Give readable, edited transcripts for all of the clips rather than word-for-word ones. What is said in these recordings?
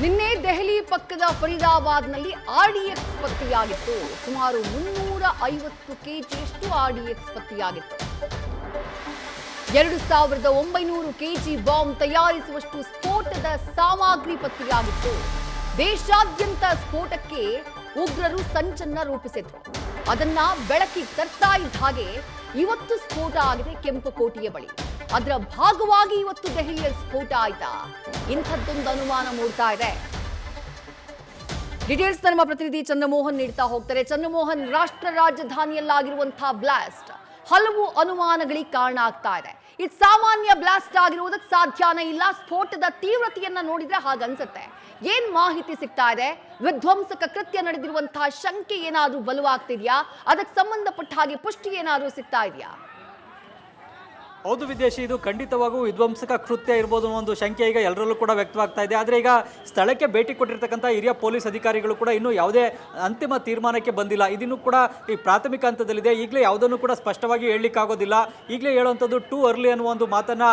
ನಿನ್ನೆ ದೆಹಲಿ ಪಕ್ಕದ ಫರೀದಾಬಾದ್ನಲ್ಲಿ ಆರ್ಡಿಎಕ್ಸ್ ಪತ್ತೆಯಾಗಿತ್ತು. ಸುಮಾರು 350 ಕೆಜಿಯಷ್ಟು ಆರ್ಡಿಎಕ್ಸ್ ಪತ್ತೆಯಾಗಿತ್ತು. 2900 ಕೆಜಿ ಬಾಂಬ್ ತಯಾರಿಸುವಷ್ಟು ಸ್ಫೋಟದ ಸಾಮಗ್ರಿ ಪತ್ತೆಯಾಗಿತ್ತು. ದೇಶಾದ್ಯಂತ ಸ್ಫೋಟಕ್ಕೆ ಉಗ್ರರು ಸಂಚನ್ನ ರೂಪಿಸಿದ್ರು. ಅದನ್ನ ಬೆಳಕಿಗೆ ತರ್ತಾ ಇದ್ದ ಹಾಗೆ ಇವತ್ತು ಸ್ಫೋಟ ಆಗಿದೆ ಕೆಂಪುಕೋಟೆಯ ಬಳಿ. ಅದರ ಭಾಗವಾಗಿ ಇವತ್ತು ದೆಹಲಿಯಲ್ಲಿ ಸ್ಫೋಟ ಆಯ್ತಾ? ಇಂಥದ್ದೊಂದು ಅನುಮಾನ ಮೂಡ್ತಾ ಇದೆ. ಡೀಟೇಲ್ಸ್ ನಮ್ಮ ಪ್ರತಿನಿಧಿ ಚಂದ್ರಮೋಹನ್ ನೀಡ್ತಾ ಹೋಗ್ತಾರೆ. ಚಂದ್ರಮೋಹನ್, ರಾಷ್ಟ್ರ ರಾಜಧಾನಿಯಲ್ಲಾಗಿರುವಂತಹ ಬ್ಲಾಸ್ಟ್ ಹಲವು ಅನುಮಾನಗಳಿಗೆ ಕಾರಣ ಆಗ್ತಾ ಇದೆ. ಇದು ಸಾಮಾನ್ಯ ಬ್ಲಾಸ್ಟ್ ಆಗಿರುವುದಕ್ಕೆ ಸಾಧ್ಯನೇ ಇಲ್ಲ. ಸ್ಫೋಟದ ತೀವ್ರತೆಯನ್ನ ನೋಡಿದ್ರೆ ಹಾಗನ್ಸುತ್ತೆ. ಏನ್ ಮಾಹಿತಿ ಸಿಗ್ತಾ ಇದೆ? ವಿಧ್ವಂಸಕ ಕೃತ್ಯ ನಡೆದಿರುವಂತಹ ಶಂಕೆ ಏನಾದ್ರೂ ಬಲವಾಗ್ತಿದ್ಯಾ? ಅದಕ್ಕೆ ಸಂಬಂಧಪಟ್ಟ ಹಾಗೆ ಪುಷ್ಟಿ ಏನಾದ್ರೂ ಸಿಗ್ತಾ ಇದೆಯಾ? ಹೌದು ವಿದೇಶಿ, ಇದು ಖಂಡಿತವಾಗೂ ವಿಧ್ವಂಸಕ ಕೃತ್ಯ ಇರ್ಬೋದು ಅನ್ನೋ ಒಂದು ಶಂಕೆ ಈಗ ಎಲ್ಲರಲ್ಲೂ ಕೂಡ ವ್ಯಕ್ತವಾಗ್ತಾ ಇದೆ. ಆದರೆ ಈಗ ಸ್ಥಳಕ್ಕೆ ಭೇಟಿ ಕೊಟ್ಟಿರ್ತಕ್ಕಂಥ ಹಿರಿಯ ಪೊಲೀಸ್ ಅಧಿಕಾರಿಗಳು ಕೂಡ ಇನ್ನೂ ಯಾವುದೇ ಅಂತಿಮ ತೀರ್ಮಾನಕ್ಕೆ ಬಂದಿಲ್ಲ. ಇದನ್ನು ಕೂಡ ಈ ಪ್ರಾಥಮಿಕ ಹಂತದಲ್ಲಿದೆ. ಈಗಲೇ ಯಾವುದನ್ನು ಕೂಡ ಸ್ಪಷ್ಟವಾಗಿ ಹೇಳಲಿಕ್ಕಾಗೋದಿಲ್ಲ. ಈಗಲೇ ಹೇಳುವಂಥದ್ದು ಟೂ ಅರ್ಲಿ ಅನ್ನುವ ಒಂದು ಮಾತನ್ನು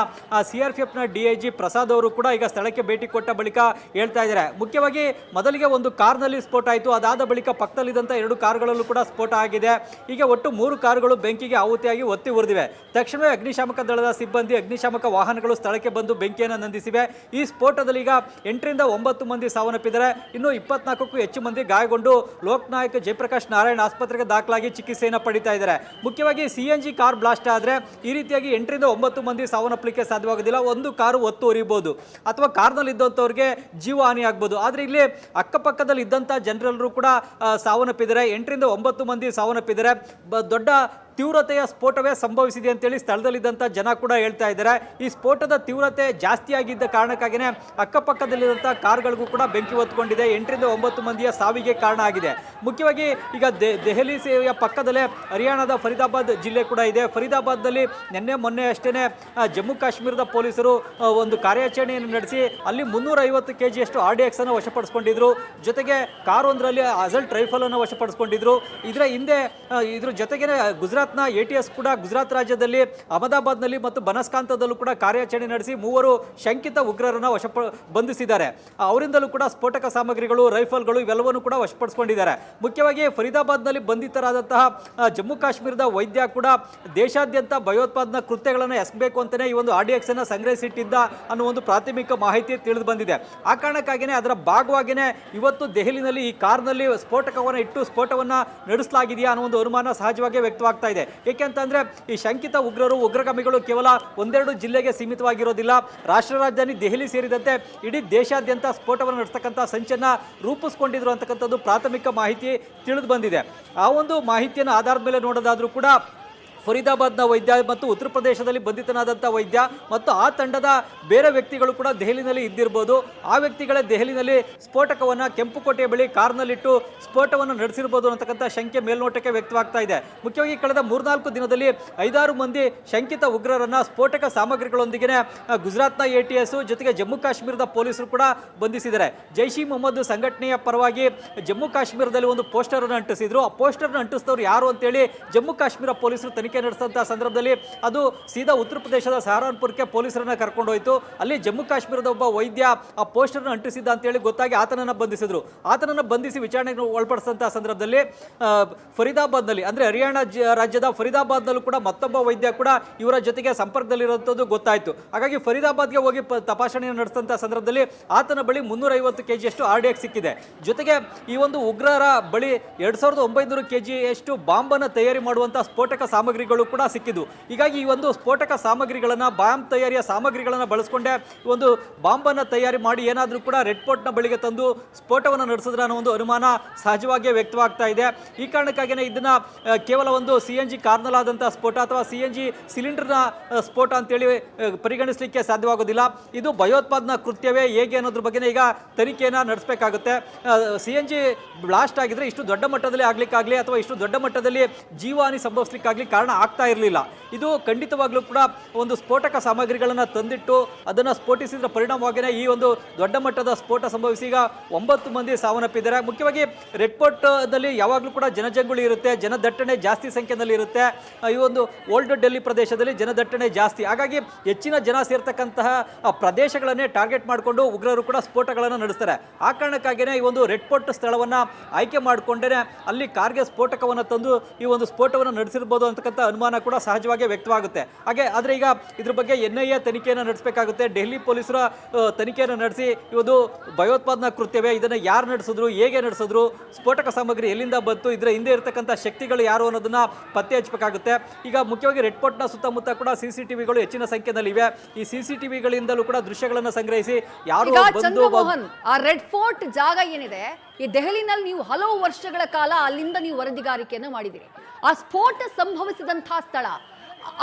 CRPFನ DIG ಪ್ರಸಾದ್ ಅವರು ಕೂಡ ಈಗ ಸ್ಥಳಕ್ಕೆ ಭೇಟಿ ಕೊಟ್ಟ ಬಳಿಕ ಹೇಳ್ತಾ ಇದ್ದಾರೆ. ಮುಖ್ಯವಾಗಿ ಮೊದಲಿಗೆ ಒಂದು ಕಾರ್ನಲ್ಲಿ ಸ್ಫೋಟ ಆಯಿತು. ಅದಾದ ಬಳಿಕ ಪಕ್ಕದಲ್ಲಿದ್ದಂಥ 2 ಕಾರುಗಳಲ್ಲೂ ಕೂಡ ಸ್ಫೋಟ ಆಗಿದೆ. ಈಗ ಒಟ್ಟು 3 ಕಾರುಗಳು ಬೆಂಕಿಗೆ ಆಹುತಿಯಾಗಿ ಒತ್ತಿ ಉರಿದಿವೆ. ತಕ್ಷಣವೇ ಅಗ್ನಿಶಾಮಕ ದಳದ ಸಿಬ್ಬಂದಿ, ಅಗ್ನಿಶಾಮಕ ವಾಹನಗಳು ಸ್ಥಳಕ್ಕೆ ಬಂದು ಬೆಂಕಿಯನ್ನು ನಂದಿಸಿವೆ. ಈ ಸ್ಫೋಟದಲ್ಲಿ ಈಗ 8 ರಿಂದ 9 ಮಂದಿ ಸಾವನ್ನಪ್ಪಿದ್ದಾರೆ. ಇನ್ನು 24ಕ್ಕೂ ಹೆಚ್ಚು ಮಂದಿ ಗಾಯಗೊಂಡು ಲೋಕನಾಯಕ್ ಜಯಪ್ರಕಾಶ್ ನಾರಾಯಣ್ ಆಸ್ಪತ್ರೆಗೆ ದಾಖಲಾಗಿ ಚಿಕಿತ್ಸೆಯನ್ನು ಪಡಿತಾ ಇದ್ದಾರೆ. ಮುಖ್ಯವಾಗಿ CNG ಕಾರ್ ಬ್ಲಾಸ್ಟ್ ಆದರೆ ಈ ರೀತಿಯಾಗಿ 8 ರಿಂದ 9 ಮಂದಿ ಸಾವನ್ನಪ್ಪಲಿಕ್ಕೆ ಸಾಧ್ಯವಾಗೋದಿಲ್ಲ. ಒಂದು ಕಾರು ಒತ್ತು ಉರಿಬಹುದು ಅಥವಾ ಕಾರ್ನಲ್ಲಿ ಇದ್ದಂಥವ್ರಿಗೆ ಜೀವ ಹಾನಿ ಆಗ್ಬೋದು. ಆದರೆ ಇಲ್ಲಿ ಅಕ್ಕಪಕ್ಕದಲ್ಲಿ ಇದ್ದಂಥ ಜನರೆಲ್ಲರೂ ಕೂಡ ಸಾವನ್ನಪ್ಪಿದ್ದಾರೆ. 8 ರಿಂದ 9 ಮಂದಿ ಸಾವನ್ನಪ್ಪಿದ್ದಾರೆ. ದೊಡ್ಡ ತೀವ್ರತೆಯ ಸ್ಫೋಟವೇ ಸಂಭವಿಸಿದೆ ಅಂತೇಳಿ ಸ್ಥಳದಲ್ಲಿದ್ದಂಥ ಜನ ಕೂಡ ಹೇಳ್ತಾ ಇದ್ದಾರೆ. ಈ ಸ್ಫೋಟದ ತೀವ್ರತೆ ಜಾಸ್ತಿ ಆಗಿದ್ದ ಕಾರಣಕ್ಕಾಗಿಯೇ ಅಕ್ಕಪಕ್ಕದಲ್ಲಿದ್ದಂಥ ಕಾರ್ಗಳಿಗೂ ಕೂಡ ಬೆಂಕಿ ಹೊತ್ಕೊಂಡಿದೆ. 8 ರಿಂದ 9 ಮಂದಿಯ ಸಾವಿಗೆ ಕಾರಣ ಆಗಿದೆ. ಮುಖ್ಯವಾಗಿ ಈಗ ದೆಹಲಿ ಪಕ್ಕದಲ್ಲೇ ಹರಿಯಾಣದ ಫರೀದಾಬಾದ್ ಜಿಲ್ಲೆ ಕೂಡ ಇದೆ. ಫರೀದಾಬಾದ್ನಲ್ಲಿ ಮೊನ್ನೆ ಅಷ್ಟೇ ಜಮ್ಮು ಕಾಶ್ಮೀರದ ಪೊಲೀಸರು ಒಂದು ಕಾರ್ಯಾಚರಣೆಯನ್ನು ನಡೆಸಿ ಅಲ್ಲಿ 350 ಕೆಜಿಯಷ್ಟು RDX ಅನ್ನು ವಶಪಡಿಸಿಕೊಂಡಿದ್ರು. ಜೊತೆಗೆ ಕಾರೊಂದರಲ್ಲಿ ಅಸಲ್ಟ್ ರೈಫಲ್ ಅನ್ನು ವಶಪಡಿಸಿಕೊಂಡಿದ್ರು. ಇದ್ರ ಜೊತೆಗೆ ಗುಜರಾತ್ನ ATS ಕೂಡ ಗುಜರಾತ್ ರಾಜ್ಯದಲ್ಲಿ ಅಹಮದಾಬಾದ್ನಲ್ಲಿ ಮತ್ತು ಬನಸ್ಕಾಂತದಲ್ಲೂ ಕೂಡ ಕಾರ್ಯಾಚರಣೆ ನಡೆಸಿ 3 ಶಂಕಿತ ಉಗ್ರರನ್ನು ಬಂಧಿಸಿದ್ದಾರೆ. ಅವರಿಂದಲೂ ಕೂಡ ಸ್ಫೋಟಕ ಸಾಮಗ್ರಿಗಳು, ರೈಫಲ್ಗಳು ಇವೆಲ್ಲವನ್ನು ಕೂಡ ವಶಪಡಿಸಿಕೊಂಡಿದ್ದಾರೆ. ಮುಖ್ಯವಾಗಿ ಫರೀದಾಬಾದ್ನಲ್ಲಿ ಬಂಧಿತರಾದಂತಹ ಜಮ್ಮು ಕಾಶ್ಮೀರದ ವೈದ್ಯ ಕೂಡ ದೇಶಾದ್ಯಂತ ಭಯೋತ್ಪಾದನಾ ಕೃತ್ಯಗಳನ್ನು ಎಸಗಬೇಕು ಅಂತಲೇ ಈ ಒಂದು RDX ಅನ್ನು ಸಂಗ್ರಹಿಸಿಟ್ಟಿದ್ದ ಅನ್ನೋ ಒಂದು ಪ್ರಾಥಮಿಕ ಮಾಹಿತಿ ತಿಳಿದು ಬಂದಿದೆ. ಆ ಕಾರಣಕ್ಕಾಗಿಯೇ ಅದರ ಭಾಗವಾಗಿಯೇ ಇವತ್ತು ದೆಹಲಿನಲ್ಲಿ ಈ ಕಾರ್ನಲ್ಲಿ ಸ್ಫೋಟಕವನ್ನು ಇಟ್ಟು ಸ್ಫೋಟವನ್ನು ನಡೆಸಲಾಗಿದೆಯಾ ಅನ್ನೋ ಒಂದು ಅನುಮಾನ ಸಹಜವಾಗಿ ವ್ಯಕ್ತವಾಗ್ತಾ ಇದೆ. ಏಕೆಂತಂದ್ರೆ ಈ ಶಂಕಿತ ಉಗ್ರಗಾಮಿಗಳು ಕೇವಲ 1-2 ಜಿಲ್ಲೆಗೆ ಸೀಮಿತವಾಗಿರೋದಿಲ್ಲ. ರಾಷ್ಟ್ರ ರಾಜಧಾನಿ ದೆಹಲಿ ಸೇರಿದಂತೆ ಇಡೀ ದೇಶಾದ್ಯಂತ ಸ್ಫೋಟವನ್ನು ನಡೆಸತಕ್ಕಂಥ ಸಂಚನ್ನ ರೂಪಿಸಿಕೊಂಡಿದ್ರು ಅಂತಕ್ಕಂಥದ್ದು ಪ್ರಾಥಮಿಕ ಮಾಹಿತಿ ತಿಳಿದು ಬಂದಿದೆ. ಆ ಒಂದು ಮಾಹಿತಿಯನ್ನು ಆಧಾರದ ಮೇಲೆ ನೋಡೋದಾದ್ರೂ ಕೂಡ ಫರೀದಾಬಾದ್ನ ವೈದ್ಯ ಮತ್ತು ಉತ್ತರ ಪ್ರದೇಶದಲ್ಲಿ ಬಂಧಿತನಾದಂಥ ವೈದ್ಯ ಮತ್ತು ಆ ತಂಡದ ಬೇರೆ ವ್ಯಕ್ತಿಗಳು ಕೂಡ ದೆಹಲಿನಲ್ಲಿ ಇದ್ದಿರ್ಬೋದು. ಆ ವ್ಯಕ್ತಿಗಳೇ ದೆಹಲಿನಲ್ಲಿ ಸ್ಫೋಟಕವನ್ನು ಕೆಂಪುಕೋಟೆಯ ಬಳಿ ಕಾರ್ನಲ್ಲಿಟ್ಟು ಸ್ಫೋಟವನ್ನು ನಡೆಸಿರ್ಬೋದು ಅಂತಕ್ಕಂಥ ಶಂಕೆ ಮೇಲ್ನೋಟಕ್ಕೆ ವ್ಯಕ್ತವಾಗ್ತಾ ಇದೆ. ಮುಖ್ಯವಾಗಿ ಕಳೆದ 3-4 ದಿನದಲ್ಲಿ 5-6 ಮಂದಿ ಶಂಕಿತ ಉಗ್ರರನ್ನು ಸ್ಫೋಟಕ ಸಾಮಗ್ರಿಗಳೊಂದಿಗೆ ಗುಜರಾತ್ನ ATS ಜೊತೆಗೆ ಜಮ್ಮು ಕಾಶ್ಮೀರದ ಪೊಲೀಸರು ಕೂಡ ಬಂಧಿಸಿದ್ದಾರೆ. ಜೈಷ್ ಇ ಮೊಹಮ್ಮದ್ ಸಂಘಟನೆಯ ಪರವಾಗಿ ಜಮ್ಮು ಕಾಶ್ಮೀರದಲ್ಲಿ ಒಂದು ಪೋಸ್ಟರ್ ಅನ್ನು ಅಂಟಿಸಿದ್ರು. ಆ ಪೋಸ್ಟರ್ನ ಅಂಟಿಸಿದವರು ಯಾರು ಅಂತೇಳಿ ಜಮ್ಮು ಕಾಶ್ಮೀರ ಪೊಲೀಸರು ತನಿಖೆ ನಡೆಸಿದಂತಹ ಸಂದರ್ಭದಲ್ಲಿ ಅದು ಸೀದಾ ಉತ್ತರ ಪ್ರದೇಶದ ಸಹಾರನ್ಪುರಕ್ಕೆ ಪೊಲೀಸರನ್ನ ಕರ್ಕೊಂಡು ಹೋಯಿತು. ಅಲ್ಲಿ ಜಮ್ಮು ಕಾಶ್ಮೀರದ ಒಬ್ಬ ವೈದ್ಯ ಆ ಪೋಸ್ಟರ್ನ ಅಂಟಿಸಿದ್ದ ಅಂತೇಳಿ ಗೊತ್ತಾಗಿ ಆತನನ್ನು ಬಂಧಿಸಿದ್ರು. ಆತನನ್ನು ಬಂಧಿಸಿ ವಿಚಾರಣೆಗೆ ಒಳಪಡಿಸಿದಂತಹ ಸಂದರ್ಭದಲ್ಲಿ ಫರೀದಾಬಾದ್ನಲ್ಲಿ ಅಂದರೆ ಹರಿಯಾಣ ರಾಜ್ಯದ ಫರೀದಾಬಾದ್ನಲ್ಲೂ ಕೂಡ ಮತ್ತೊಬ್ಬ ವೈದ್ಯ ಕೂಡ ಇವರ ಜೊತೆಗೆ ಸಂಪರ್ಕದಲ್ಲಿರುವಂಥದ್ದು ಗೊತ್ತಾಯಿತು. ಹಾಗಾಗಿ ಫರೀದಾಬಾದ್ಗೆ ಹೋಗಿ ತಪಾಸಣೆಯನ್ನು ನಡೆಸಿದಂತಹ ಸಂದರ್ಭದಲ್ಲಿ ಆತನ ಬಳಿ 350 ಕೆಜಿಯಷ್ಟು RDX ಸಿಕ್ಕಿದೆ. ಜೊತೆಗೆ ಈ ಒಂದು ಉಗ್ರರ ಬಳಿ 2900 ಕೆಜಿಯಷ್ಟು ಬಾಂಬನ್ನು ತಯಾರಿ ಮಾಡುವಂತಹ ಸ್ಫೋಟಕ ಸಾಮಗ್ರಿಗಳು ಕೂಡ ಸಿಕ್ಕಿದ್ದು. ಹೀಗಾಗಿ ಈ ಒಂದು ಸ್ಫೋಟಕ ಸಾಮಗ್ರಿಗಳನ್ನು, ಬಾಂಬ್ ತಯಾರಿಯ ಸಾಮಗ್ರಿಗಳನ್ನು ಬಳಸಿಕೊಂಡೆ ಈ ಒಂದು ಬಾಂಬನ್ನು ತಯಾರಿ ಮಾಡಿ ಏನಾದರೂ ಕೂಡ ರೆಡ್ ಫೋರ್ಟ್ನ ಬಳಿಗೆ ತಂದು ಸ್ಫೋಟವನ್ನು ನಡೆಸಿದ್ರೆ ಅನ್ನೋ ಒಂದು ಅನುಮಾನ ಸಹಜವಾಗಿ ವ್ಯಕ್ತವಾಗ್ತಾ ಇದೆ. ಈ ಕಾರಣಕ್ಕಾಗಿಯೇ ಇದನ್ನ ಕೇವಲ ಒಂದು CNG ಕಾರ್ನಲ್ಲಾದಂಥ ಸ್ಫೋಟ ಅಥವಾ CNG ಸಿಲಿಂಡರ್ನ ಸ್ಫೋಟ ಅಂತೇಳಿ ಪರಿಗಣಿಸಲಿಕ್ಕೆ ಸಾಧ್ಯವಾಗೋದಿಲ್ಲ. ಇದು ಭಯೋತ್ಪಾದನಾ ಕೃತ್ಯವೇ ಹೇಗೆ ಅನ್ನೋದ್ರ ಬಗ್ಗೆ ಈಗ ತನಿಖೆಯನ್ನು ನಡೆಸಬೇಕಾಗುತ್ತೆ. CNG ಬ್ಲಾಸ್ಟ್ ಆಗಿದ್ರೆ ಇಷ್ಟು ದೊಡ್ಡ ಮಟ್ಟದಲ್ಲಿ ಆಗ್ಲಿಕ್ಕಾಗಲಿ ಅಥವಾ ಇಷ್ಟು ದೊಡ್ಡ ಮಟ್ಟದಲ್ಲಿ ಜೀವಹಾನಿ ಸಂಭವಿಸಲಿಕ್ಕಾಗಲಿ ಕಾರಣ ಕಾರಣ ಆಗ್ತಾ ಇರಲಿಲ್ಲ. ಇದು ಖಂಡಿತವಾಗ್ಲೂ ಕೂಡ ಒಂದು ಸ್ಫೋಟಕ ಸಾಮಗ್ರಿಗಳನ್ನು ತಂದಿಟ್ಟು ಅದನ್ನು ಸ್ಫೋಟಿಸಿದ ಪರಿಣಾಮವಾಗಿಯೇ ಈ ಒಂದು ದೊಡ್ಡ ಮಟ್ಟದ ಸ್ಫೋಟ ಸಂಭವಿಸಿ ಈಗ 9 ಮಂದಿ ಸಾವನ್ನಪ್ಪಿದ್ದಾರೆ. ಮುಖ್ಯವಾಗಿ ರೆಡ್ ಫೋರ್ಟ್ನಲ್ಲಿ ಯಾವಾಗಲೂ ಕೂಡ ಜನಜಂಗುಳಿ ಇರುತ್ತೆ, ಜನದಟ್ಟಣೆ ಜಾಸ್ತಿ ಸಂಖ್ಯೆಯಲ್ಲಿ ಇರುತ್ತೆ. ಈ ಒಂದು ಓಲ್ಡ್ ಡೆಲ್ಲಿ ಪ್ರದೇಶದಲ್ಲಿ ಜನದಟ್ಟಣೆ ಜಾಸ್ತಿ, ಹಾಗಾಗಿ ಹೆಚ್ಚಿನ ಜನ ಸೇರ್ತಕ್ಕಂತಹ ಪ್ರದೇಶಗಳನ್ನೇ ಟಾರ್ಗೆಟ್ ಮಾಡಿಕೊಂಡು ಉಗ್ರರು ಕೂಡ ಸ್ಫೋಟಗಳನ್ನು ನಡೆಸ್ತಾರೆ. ಆ ಕಾರಣಕ್ಕಾಗಿಯೇ ಈ ಒಂದು ರೆಡ್ ಫೋರ್ಟ್ ಸ್ಥಳವನ್ನು ಆಯ್ಕೆ ಮಾಡಿಕೊಂಡೇ ಅಲ್ಲಿ ಕಾರ್ಗೆ ಸ್ಫೋಟಕವನ್ನು ತಂದು ಈ ಒಂದು ಸ್ಫೋಟವನ್ನು ನಡೆಸಿರ್ಬೋದು ಅಂತಕ್ಕಂಥ ಅನುಮಾನ ಕೂಡ ಸಹಜವಾಗಿ ವ್ಯಕ್ತವಾಗುತ್ತೆ. ಆದರೆ ಈಗ ಇದ್ರ ಬಗ್ಗೆ NIA ತನಿಖೆಯನ್ನು ನಡೆಸಬೇಕಾಗುತ್ತೆ. ಡೆಲ್ಲಿ ಪೊಲೀಸರ ತನಿಖೆಯನ್ನು ನಡೆಸಿ ಇವತ್ತು ಭಯೋತ್ಪಾದನಾ ಕೃತ್ಯವೇ, ಇದನ್ನು ಯಾರು ನಡೆಸಿದ್ರು, ಹೇಗೆ ನಡೆಸಿದ್ರು, ಸ್ಫೋಟಕ ಸಾಮಗ್ರಿ ಎಲ್ಲಿಂದ ಬಂತು, ಇದರ ಹಿಂದೆ ಇರತಕ್ಕಂಥ ಶಕ್ತಿಗಳು ಯಾರು ಅನ್ನೋದನ್ನ ಪತ್ತೆ ಹಚ್ಚಬೇಕಾಗುತ್ತೆ. ಈಗ ಮುಖ್ಯವಾಗಿ ರೆಡ್ ಫೋರ್ಟ್ನ ಸುತ್ತಮುತ್ತ ಕೂಡ CCTVಗಳು ಹೆಚ್ಚಿನ ಸಂಖ್ಯೆಯಲ್ಲಿ ಇವೆ. ಈ CCTVಗಳಿಂದಲೂ ಕೂಡ ದೃಶ್ಯಗಳನ್ನು ಸಂಗ್ರಹಿಸಿ ಯಾರು ಚಂದ್ರಮೋಹನ್, ಆ ರೆಡ್ ಫೋರ್ಟ್ ಜಾಗ ಏನಿದೆ ಈ ದೆಹಲಿನಲ್ಲಿ ನೀವು ಹಲವು ವರ್ಷಗಳ ಕಾಲ ಅಲ್ಲಿಂದ ನೀವು ವರದಿಗಾರಿಕೆಯನ್ನು ಮಾಡಿದಿರಿ. ಆ ಸ್ಫೋಟ ಸಂಭವಿಸಿದಂತಹ ಸ್ಥಳ,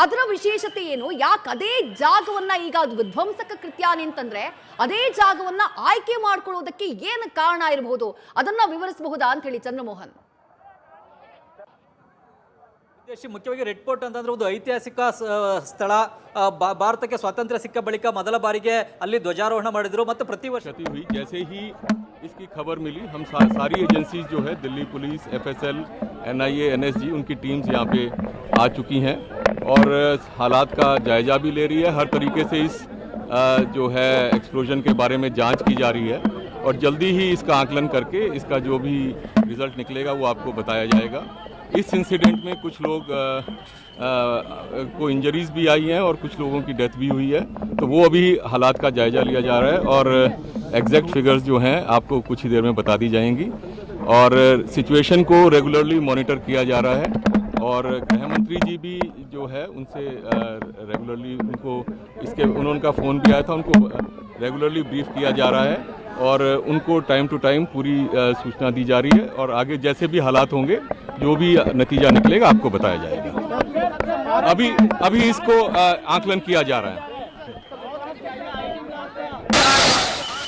ಅದರ ವಿಶೇಷತೆ ಏನು? ಯಾಕೆ ಅದೇ ಜಾಗವನ್ನ ಈಗ ಅದು ವಿಧ್ವಂಸಕ ಕೃತ್ಯ ಅಂತಂದ್ರೆ ಅದೇ ಜಾಗವನ್ನ ಆಯ್ಕೆ ಮಾಡ್ಕೊಳ್ಳೋದಕ್ಕೆ ಏನು ಕಾರಣ ಇರಬಹುದು, ಅದನ್ನ ವಿವರಿಸಬಹುದಾ ಅಂತ ಹೇಳಿ ಚಂದ್ರಮೋಹನ್. ಮುಖ್ಯವಾಗಿ ರೆಡ್ ಫೋರ್ಟ್ ಅಂತಂದ್ರೆ ಒಂದು ಐತಿಹಾಸಿಕ ಸ್ಥಳ. ಭಾರತಕ್ಕೆ ಸ್ವಾತಂತ್ರ್ಯ ಸಿಕ್ಕ ಬಳಿಕ ಮೊದಲ ಬಾರಿಗೆ ಅಲ್ಲಿ ಧ್ವಜಾರೋಹಣ ಮಾಡಿದ್ರು ಮತ್ತು ಪ್ರತಿ ವರ್ಷ जैसे ही इसकी खबर मिली हम सारी एजेंसीज जो है Delhi police, FSL, NIA, NSG उनकी टीम्स यहाँ पे आ चुकी हैं और हालात का जायजा भी ले रही है. हर तरीके से इस जो है एक्सप्लोजन के बारे में जांच की जा रही है और जल्दी ही इसका आकलन करके इसका जो भी रिजल्ट निकलेगा वो आपको बताया जाएगा. इस इंसिडेंट में कुछ लोग को इंजरीज भी आई हैं और कुछ लोगों की डेथ भी हुई है, तो वो अभी हालात का जायजा लिया जा रहा है और एग्जैक्ट फिगर्स जो हैं आपको कुछ ही देर में बता दी जाएंगी. और सिचुएशन को रेगुलरली मॉनिटर किया जा रहा है और गृह मंत्री जी भी जो है उनसे रेगुलरली उनका फ़ोन भी आया था, उनको रेगुलरली ब्रीफ किया जा रहा है और उनको टाइम टू टाइम पूरी सूचना दी जा रही है और आगे जैसे भी हालात होंगे जो भी नतीजा निकलेगा आपको बताया जाएगा. अभी इसको आकलन किया जा रहा है.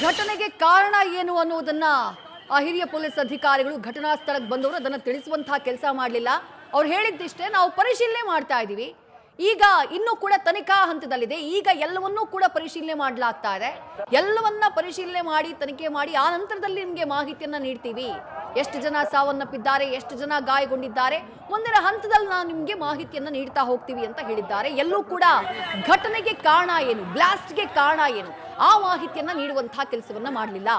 ಘಟನೆಗೆ ಕಾರಣ ಏನು ಅನ್ನೋದನ್ನ ಆ ಹಿರಿಯ ಪೊಲೀಸ್ ಅಧಿಕಾರಿಗಳು ಘಟನಾ ಸ್ಥಳಕ್ಕೆ ಬಂದವರು ಅದನ್ನ ತಿಳಿಸುವಂತಹ ಕೆಲಸ ಮಾಡಲಿಲ್ಲ. ಅವ್ರು ಹೇಳಿದ್ದಿಷ್ಟೇ, ನಾವು ಪರಿಶೀಲನೆ ಮಾಡ್ತಾ ಇದ್ದೀವಿ, ಈಗ ಇನ್ನೂ ಕೂಡ ತನಿಖಾ ಹಂತದಲ್ಲಿದೆ, ಈಗ ಎಲ್ಲವನ್ನೂ ಕೂಡ ಪರಿಶೀಲನೆ ಮಾಡಲಾಗ್ತಾ ಇದೆ, ಎಲ್ಲವನ್ನ ಪರಿಶೀಲನೆ ಮಾಡಿ ತನಿಖೆ ಮಾಡಿ ಆ ನಂತರದಲ್ಲಿ ನಿಮಗೆ ಮಾಹಿತಿಯನ್ನ ನೀಡ್ತೀವಿ, ಎಷ್ಟು ಜನ ಸಾವನ್ನಪ್ಪಿದ್ದಾರೆ, ಎಷ್ಟು ಜನ ಗಾಯಗೊಂಡಿದ್ದಾರೆ, ಮುಂದಿನ ಹಂತದಲ್ಲಿ ನಾವು ನಿಮಗೆ ಮಾಹಿತಿಯನ್ನ ನೀಡ್ತಾ ಹೋಗ್ತೀವಿ ಅಂತ ಹೇಳಿದ್ದಾರೆ. ಎಲ್ಲೂ ಕೂಡ ಘಟನೆಗೆ ಕಾರಣ ಏನು, ಬ್ಲಾಸ್ಟ್ಗೆ ಕಾರಣ ಏನು, ಆ ಮಾಹಿತಿಯನ್ನ ನೀಡುವಂತಹ ಕೆಲಸವನ್ನ ಮಾಡಲಿಲ್ಲ.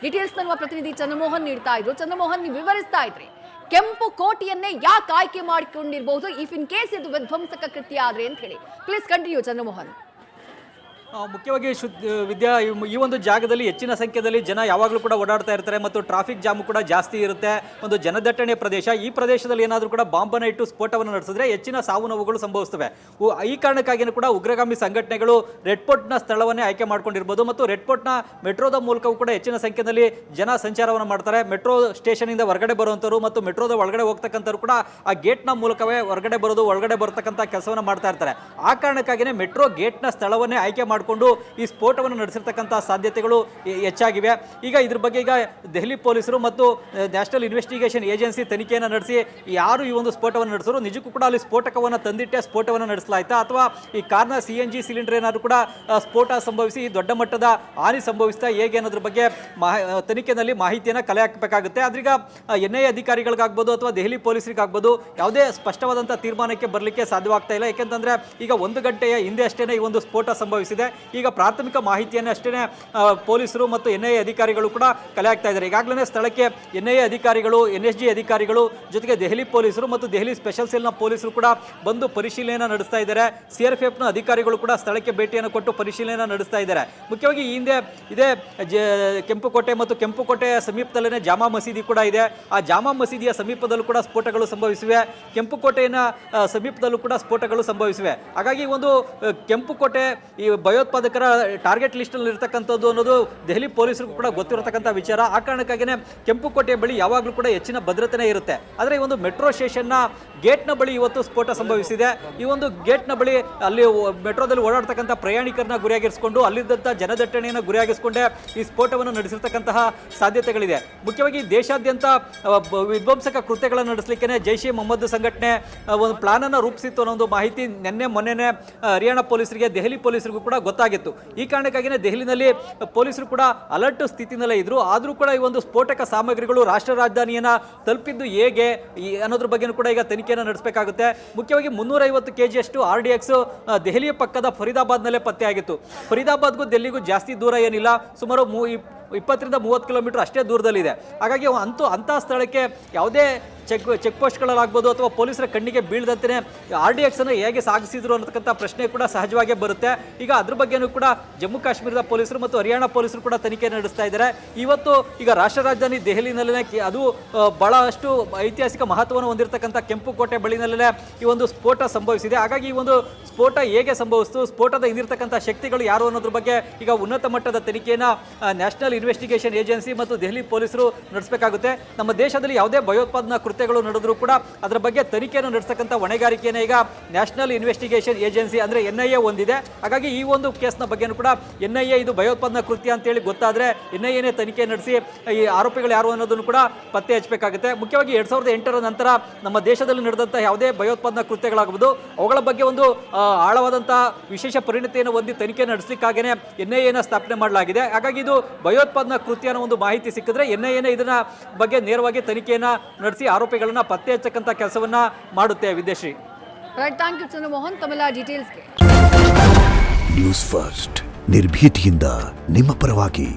ಡೀಟೇಲ್ಸ್ ನಮ್ಮ ಪ್ರತಿನಿಧಿ ಚಂದ್ರಮೋಹನ್ ನೀಡ್ತಾ ಇದ್ರು. ಚಂದ್ರಮೋಹನ್, ನೀವು ವಿವರಿಸ್ತಾ ಇದ್ರಿ ಕೆಂಪು ಕೋಟೆಯನ್ನೇ ಯಾಕೆ ಆಯ್ಕೆ ಮಾಡಿಕೊಂಡಿರಬಹುದು ಇಫ್ ಇನ್ ಕೇಸ್ ಇದು ವಿಧ್ವಂಸಕ ಕೃತ್ಯ ಆದ್ರೆ ಅಂತ ಹೇಳಿ. Please continue Chandramohan. ಮುಖ್ಯವಾಗಿ ವಿದ್ಯಾ, ಈ ಒಂದು ಜಾಗದಲ್ಲಿ ಹೆಚ್ಚಿನ ಸಂಖ್ಯೆಯಲ್ಲಿ ಜನ ಯಾವಾಗಲೂ ಕೂಡ ಓಡಾಡ್ತಾ ಇರ್ತಾರೆ ಮತ್ತು ಟ್ರಾಫಿಕ್ ಜಾಮ್ ಕೂಡ ಜಾಸ್ತಿ ಇರುತ್ತೆ. ಒಂದು ಜನದಟ್ಟಣೆ ಪ್ರದೇಶ. ಈ ಪ್ರದೇಶದಲ್ಲಿ ಏನಾದರೂ ಕೂಡ ಬಾಂಬನ್ನು ಇಟ್ಟು ಸ್ಫೋಟವನ್ನು ನಡೆಸಿದ್ರೆ ಹೆಚ್ಚಿನ ಸಾವು ನೋವುಗಳು ಸಂಭವಿಸ್ತವೆ. ಈ ಕಾರಣಕ್ಕಾಗಿಯೂ ಕೂಡ ಉಗ್ರಗಾಮಿ ಸಂಘಟನೆಗಳು ರೆಡ್ ಫೋರ್ಟ್ನ ಸ್ಥಳವನ್ನೇ ಆಯ್ಕೆ ಮಾಡ್ಕೊಂಡಿರ್ಬೋದು ಮತ್ತು ರೆಡ್ ಫೋರ್ಟ್ನ ಮೆಟ್ರೋದ ಮೂಲಕವೂ ಕೂಡ ಹೆಚ್ಚಿನ ಸಂಖ್ಯೆಯಲ್ಲಿ ಜನ ಸಂಚಾರವನ್ನು ಮಾಡ್ತಾರೆ. ಮೆಟ್ರೋ ಸ್ಟೇಷನಿಂದ ಹೊರಗಡೆ ಬರುವಂಥವ್ರು ಮತ್ತು ಮೆಟ್ರೋದ ಒಳಗಡೆ ಹೋಗ್ತಕ್ಕಂಥವ್ರು ಕೂಡ ಆ ಗೇಟ್ನ ಮೂಲಕವೇ ಹೊರಗಡೆ ಬರೋದು, ಒಳಗಡೆ ಬರ್ತಕ್ಕಂಥ ಕೆಲಸವನ್ನು ಮಾಡ್ತಾ ಇರ್ತಾರೆ. ಆ ಕಾರಣಕ್ಕಾಗಿಯೇ ಮೆಟ್ರೋ ಗೇಟ್ನ ಸ್ಥಳವನ್ನೇ ಆಯ್ಕೆ ಕೊಂಡು ಈ ಸ್ಫೋಟವನ್ನು ನಡೆಸಿರ್ತಕ್ಕಂಥ ಸಾಧ್ಯತೆಗಳು ಹೆಚ್ಚಾಗಿವೆ. ಈಗ ಇದ್ರ ಬಗ್ಗೆ ಈಗ ದೆಹಲಿ ಪೊಲೀಸರು ಮತ್ತು ನ್ಯಾಷನಲ್ ಇನ್ವೆಸ್ಟಿಗೇಷನ್ ಏಜೆನ್ಸಿ ತನಿಖೆಯನ್ನು ನಡೆಸಿ ಯಾರು ಈ ಒಂದು ಸ್ಫೋಟವನ್ನು ನಡೆಸಿದ್ರು, ನಿಜಕ್ಕೂ ಕೂಡ ಅಲ್ಲಿ ಸ್ಫೋಟಕವನ್ನು ತಂದಿಟ್ಟೆ ಸ್ಫೋಟವನ್ನು ನಡೆಸಲಾಯ್ತಾ ಅಥವಾ ಈ ಕಾರ್ನ CNG ಸಿಲಿಂಡರ್ ಏನಾದರೂ ಕೂಡ ಸ್ಫೋಟ ಸಂಭವಿಸಿ ದೊಡ್ಡ ಮಟ್ಟದ ಹಾನಿ ಸಂಭವಿಸ್ತಾ ಹೇಗೆ ಅನ್ನೋದ್ರ ಬಗ್ಗೆ ತನಿಖೆಯಲ್ಲಿ ಮಾಹಿತಿಯನ್ನು ಕಲೆ ಹಾಕಬೇಕಾಗುತ್ತೆ. ಆದ್ರೀಗ NIA ಅಧಿಕಾರಿಗಳಿಗಾಗ್ಬೋದು ಅಥವಾ ದೆಹಲಿ ಪೊಲೀಸರಿಗಾಗ್ಬೋದು ಯಾವುದೇ ಸ್ಪಷ್ಟವಾದಂಥ ತೀರ್ಮಾನಕ್ಕೆ ಬರಲಿಕ್ಕೆ ಸಾಧ್ಯವಾಗ್ತಾ ಇಲ್ಲ. ಯಾಕೆಂತಂದ್ರೆ ಈಗ 1 ಗಂಟೆಯ ಹಿಂದೆ ಅಷ್ಟೇ ಈ ಒಂದು ಸ್ಫೋಟ ಸಂಭವಿಸಿದೆ. ಈಗ ಪ್ರಾಥಮಿಕ ಮಾಹಿತಿಯನ್ನು ಅಷ್ಟೇ ಪೊಲೀಸರು ಮತ್ತು NIA ಅಧಿಕಾರಿಗಳು ಕೂಡ ಕಲೆ ಹಾಕ್ತಾ ಇದ್ದಾರೆ. ಈಗಾಗಲೇ ಸ್ಥಳಕ್ಕೆ NIA ಅಧಿಕಾರಿಗಳು, NSG ಅಧಿಕಾರಿಗಳು ಜೊತೆಗೆ ದೆಹಲಿ ಪೊಲೀಸರು ಮತ್ತು ದೆಹಲಿ ಸ್ಪೆಷಲ್ ಸೆಲ್ನ ಪೊಲೀಸರು ಕೂಡ ಬಂದು ಪರಿಶೀಲನೆಯನ್ನು ನಡೆಸ್ತಾ ಇದ್ದಾರೆ. CRPFನ ಅಧಿಕಾರಿಗಳು ಕೂಡ ಸ್ಥಳಕ್ಕೆ ಭೇಟಿಯನ್ನು ಕೊಟ್ಟು ಪರಿಶೀಲನೆಯನ್ನು ನಡೆಸ್ತಾ ಇದ್ದಾರೆ. ಮುಖ್ಯವಾಗಿ ಈ ಹಿಂದೆ ಇದೇ ಕೆಂಪುಕೋಟೆ ಮತ್ತು ಕೆಂಪುಕೋಟೆಯ ಸಮೀಪದಲ್ಲೇ ಜಾಮಾ ಮಸೀದಿ ಕೂಡ ಇದೆ. ಆ ಜಾಮಾ ಮಸೀದಿಯ ಸಮೀಪದಲ್ಲೂ ಕೂಡ ಸ್ಫೋಟಗಳು ಸಂಭವಿಸಿವೆ. ಕೆಂಪುಕೋಟೆಯ ಸಮೀಪದಲ್ಲೂ ಕೂಡ ಸ್ಫೋಟಗಳು ಸಂಭವಿಸಿವೆ. ಹಾಗಾಗಿ ಒಂದು ಕೆಂಪುಕೋಟೆ ಈ ಭಯೋತ್ಪಾದಕರ ಟಾರ್ಗೆಟ್ ಲಿಸ್ಟಲ್ಲಿ ಇರ್ತಕ್ಕಂಥದ್ದು ಅನ್ನೋದು ದೆಹಲಿ ಪೊಲೀಸರಿಗೂ ಕೂಡ ಗೊತ್ತಿರತಕ್ಕಂಥ ವಿಚಾರ. ಆ ಕಾರಣಕ್ಕಾಗಿಯೇ ಕೆಂಪುಕೋಟೆ ಬಳಿ ಯಾವಾಗಲೂ ಕೂಡ ಹೆಚ್ಚಿನ ಭದ್ರತೆನೇ ಇರುತ್ತೆ. ಆದರೆ ಈ ಒಂದು ಮೆಟ್ರೋ ಸ್ಟೇಷನ್ನ ಗೇಟ್ನ ಬಳಿ ಇವತ್ತು ಸ್ಫೋಟ ಸಂಭವಿಸಿದೆ. ಈ ಒಂದು ಗೇಟ್ನ ಬಳಿ ಅಲ್ಲಿ ಮೆಟ್ರೋದಲ್ಲಿ ಓಡಾಡ್ತಕ್ಕಂಥ ಪ್ರಯಾಣಿಕರನ್ನ ಗುರಿಯಾಗಿರಿಸಿಕೊಂಡು ಅಲ್ಲಿದ್ದಂಥ ಜನದಟ್ಟಣೆಯನ್ನು ಗುರಿಯಾಗಿಸಿಕೊಂಡೇ ಈ ಸ್ಫೋಟವನ್ನು ನಡೆಸಿರ್ತಕ್ಕಂತಹ ಸಾಧ್ಯತೆಗಳಿದೆ. ಮುಖ್ಯವಾಗಿ ದೇಶಾದ್ಯಂತ ವಿಧ್ವಂಸಕ ಕೃತ್ಯಗಳನ್ನು ನಡೆಸಲಿಕ್ಕೆ ಜೈಷ್ ಎ ಮೊಹಮ್ಮದ್ ಸಂಘಟನೆ ಒಂದು ಪ್ಲಾನ್ ಅನ್ನು ರೂಪಿಸಿತ್ತು ಅನ್ನೋ ಒಂದು ಮಾಹಿತಿ ಮೊನ್ನೆ ಹರಿಯಾಣ ಪೊಲೀಸರಿಗೆ ದೆಹಲಿ ಪೊಲೀಸರಿಗೂ ಕೂಡ ಗೊತ್ತಾಗಿತ್ತು. ಈ ಕಾರಣಕ್ಕಾಗಿಯೇ ದೆಹಲಿನಲ್ಲಿ ಪೊಲೀಸರು ಕೂಡ ಅಲರ್ಟ್ ಸ್ಥಿತಿನಲ್ಲೇ ಇದ್ರು. ಆದರೂ ಕೂಡ ಈ ಒಂದು ಸ್ಫೋಟಕ ಸಾಮಗ್ರಿಗಳು ರಾಷ್ಟ್ರ ರಾಜಧಾನಿಯನ್ನ ತಲುಪಿದ್ದು ಹೇಗೆ ಅನ್ನೋದ್ರ ಬಗ್ಗೆ ಕೂಡ ಈಗ ತನಿಖೆಯನ್ನು ನಡೆಸಬೇಕಾಗುತ್ತೆ. ಮುಖ್ಯವಾಗಿ 350 kgಯಷ್ಟು RDX ದೆಹಲಿಯ ಪಕ್ಕದ ಫರೀದಾಬಾದ್ನಲ್ಲೇ ಪತ್ತೆಯಾಗಿತ್ತು. ಫರೀದಾಬಾದ್ಗೂ ದೆಹಲಿಗೂ ಜಾಸ್ತಿ ದೂರ ಏನಿಲ್ಲ, ಸುಮಾರು 20-30 ಕಿಲೋಮೀಟರ್ ಅಷ್ಟೇ ದೂರದಲ್ಲಿದೆ. ಹಾಗಾಗಿ ಅಂತಹ ಸ್ಥಳಕ್ಕೆ ಯಾವುದೇ ಚೆಕ್ ಪೋಸ್ಟ್ಗಳಾಗ್ಬೋದು ಅಥವಾ ಪೊಲೀಸರ ಕಣ್ಣಿಗೆ ಬೀಳದಂತೆ RDX ಅನ್ನು ಹೇಗೆ ಸಾಗಿಸಿದ್ರು ಅನ್ನತಕ್ಕಂಥ ಪ್ರಶ್ನೆ ಕೂಡ ಸಹಜವಾಗೇ ಬರುತ್ತೆ. ಈಗ ಅದ್ರ ಬಗ್ಗೆನೂ ಕೂಡ ಜಮ್ಮು ಕಾಶ್ಮೀರದ ಪೊಲೀಸರು ಮತ್ತು ಹರಿಯಾಣ ಪೊಲೀಸರು ಕೂಡ ತನಿಖೆ ನಡೆಸ್ತಾ ಇದ್ದಾರೆ. ಇವತ್ತು ಈಗ ರಾಷ್ಟ್ರ ರಾಜಧಾನಿ ದೆಹಲಿನಲ್ಲೇ ಅದು ಬಹಳಷ್ಟು ಐತಿಹಾಸಿಕ ಮಹತ್ವವನ್ನು ಹೊಂದಿರತಕ್ಕಂಥ ಕೆಂಪುಕೋಟೆ ಬಳಿನಲ್ಲೇ ಈ ಒಂದು ಸ್ಫೋಟ ಸಂಭವಿಸಿದೆ. ಹಾಗಾಗಿ ಈ ಒಂದು ಸ್ಫೋಟ ಹೇಗೆ ಸಂಭವಿಸಿತು, ಸ್ಫೋಟದ ಹಿಂದಿರ್ತಕ್ಕಂಥ ಶಕ್ತಿಗಳು ಯಾರು ಅನ್ನೋದ್ರ ಬಗ್ಗೆ ಈಗ ಉನ್ನತ ಮಟ್ಟದ ತನಿಖೆಯನ್ನು ನ್ಯಾಷನಲ್ ಇನ್ವೆಸ್ಟಿಗೇಷನ್ ಏಜೆನ್ಸಿ ಮತ್ತು ದೆಹಲಿ ಪೊಲೀಸರು ನಡೆಸಬೇಕಾಗುತ್ತೆ. ನಮ್ಮ ದೇಶದಲ್ಲಿ ಯಾವುದೇ ಭಯೋತ್ಪಾದನಾ ಕೃತ್ಯಗಳು ನಡೆದರೂ ಕೂಡ ಅದರ ಬಗ್ಗೆ ತನಿಖೆಯನ್ನು ನಡೆಸತಕ್ಕಂಥ ಹೊಣೆಗಾರಿಕೆಯನ್ನು ಈಗ ನ್ಯಾಷನಲ್ ಇನ್ವೆಸ್ಟಿಗೇಷನ್ ಏಜೆನ್ಸಿ ಅಂದರೆ NIA ಹೊಂದಿದೆ. ಹಾಗಾಗಿ ಈ ಒಂದು ಕೇಸ್ನ ಬಗ್ಗೆನೂ ಕೂಡ NIA ಇದು ಭಯೋತ್ಪಾದನಾ ಕೃತ್ಯ ಅಂತೇಳಿ ಗೊತ್ತಾದರೆ NIAನೇ ತನಿಖೆ ನಡೆಸಿ ಈ ಆರೋಪಿಗಳು ಯಾರು ಅನ್ನೋದನ್ನು ಕೂಡ ಪತ್ತೆ ಹಚ್ಚಬೇಕಾಗುತ್ತೆ. ಮುಖ್ಯವಾಗಿ 2008 ನಂತರ ನಮ್ಮ ದೇಶದಲ್ಲಿ ನಡೆದಂಥ ಯಾವುದೇ ಭಯೋತ್ಪಾದನಾ ಕೃತ್ಯಗಳಾಗಬಹುದು ಅವುಗಳ ಬಗ್ಗೆ ಒಂದು ಆಳವಾದಂಥ ವಿಶೇಷ ಪರಿಣತಿಯನ್ನು ಹೊಂದಿ ತನಿಖೆ ನಡೆಸಲಿಕ್ಕಾಗೇ NIAನ ಸ್ಥಾಪನೆ ಮಾಡಲಾಗಿದೆ. ಹಾಗಾಗಿ ಇದು ಭಯೋತ್ಪಾದನಾ ಕೃತ್ಯ ಅನ್ನೋ ಒಂದು ಮಾಹಿತಿ ಸಿಕ್ಕಿದ್ರೆ NIAನೇ ಇದನ್ನ ಬಗ್ಗೆ ನೇರವಾಗಿ ತನಿಖೆಯನ್ನು ನಡೆಸಿ ಆರೋಪಿಗಳನ್ನ ಪತ್ತೆ ಹಚ್ಚಕ್ಕಂಥ ಕೆಲಸವನ್ನ ಮಾಡುತ್ತೆ. ವಿದೇಶಿ ರೈಟ್, ಥ್ಯಾಂಕ್ ಯು ಚಂದ್ರಮೋಹನ್ ತಮ್ಮೆಲ್ಲ ಡೀಟೇಲ್ಸ್ಗೆ. ನ್ಯೂಸ್ ಫಸ್ಟ್ ನಿರ್ಭೀತಿಯಿಂದ ನಿಮ್ಮ ಪರವಾಗಿ.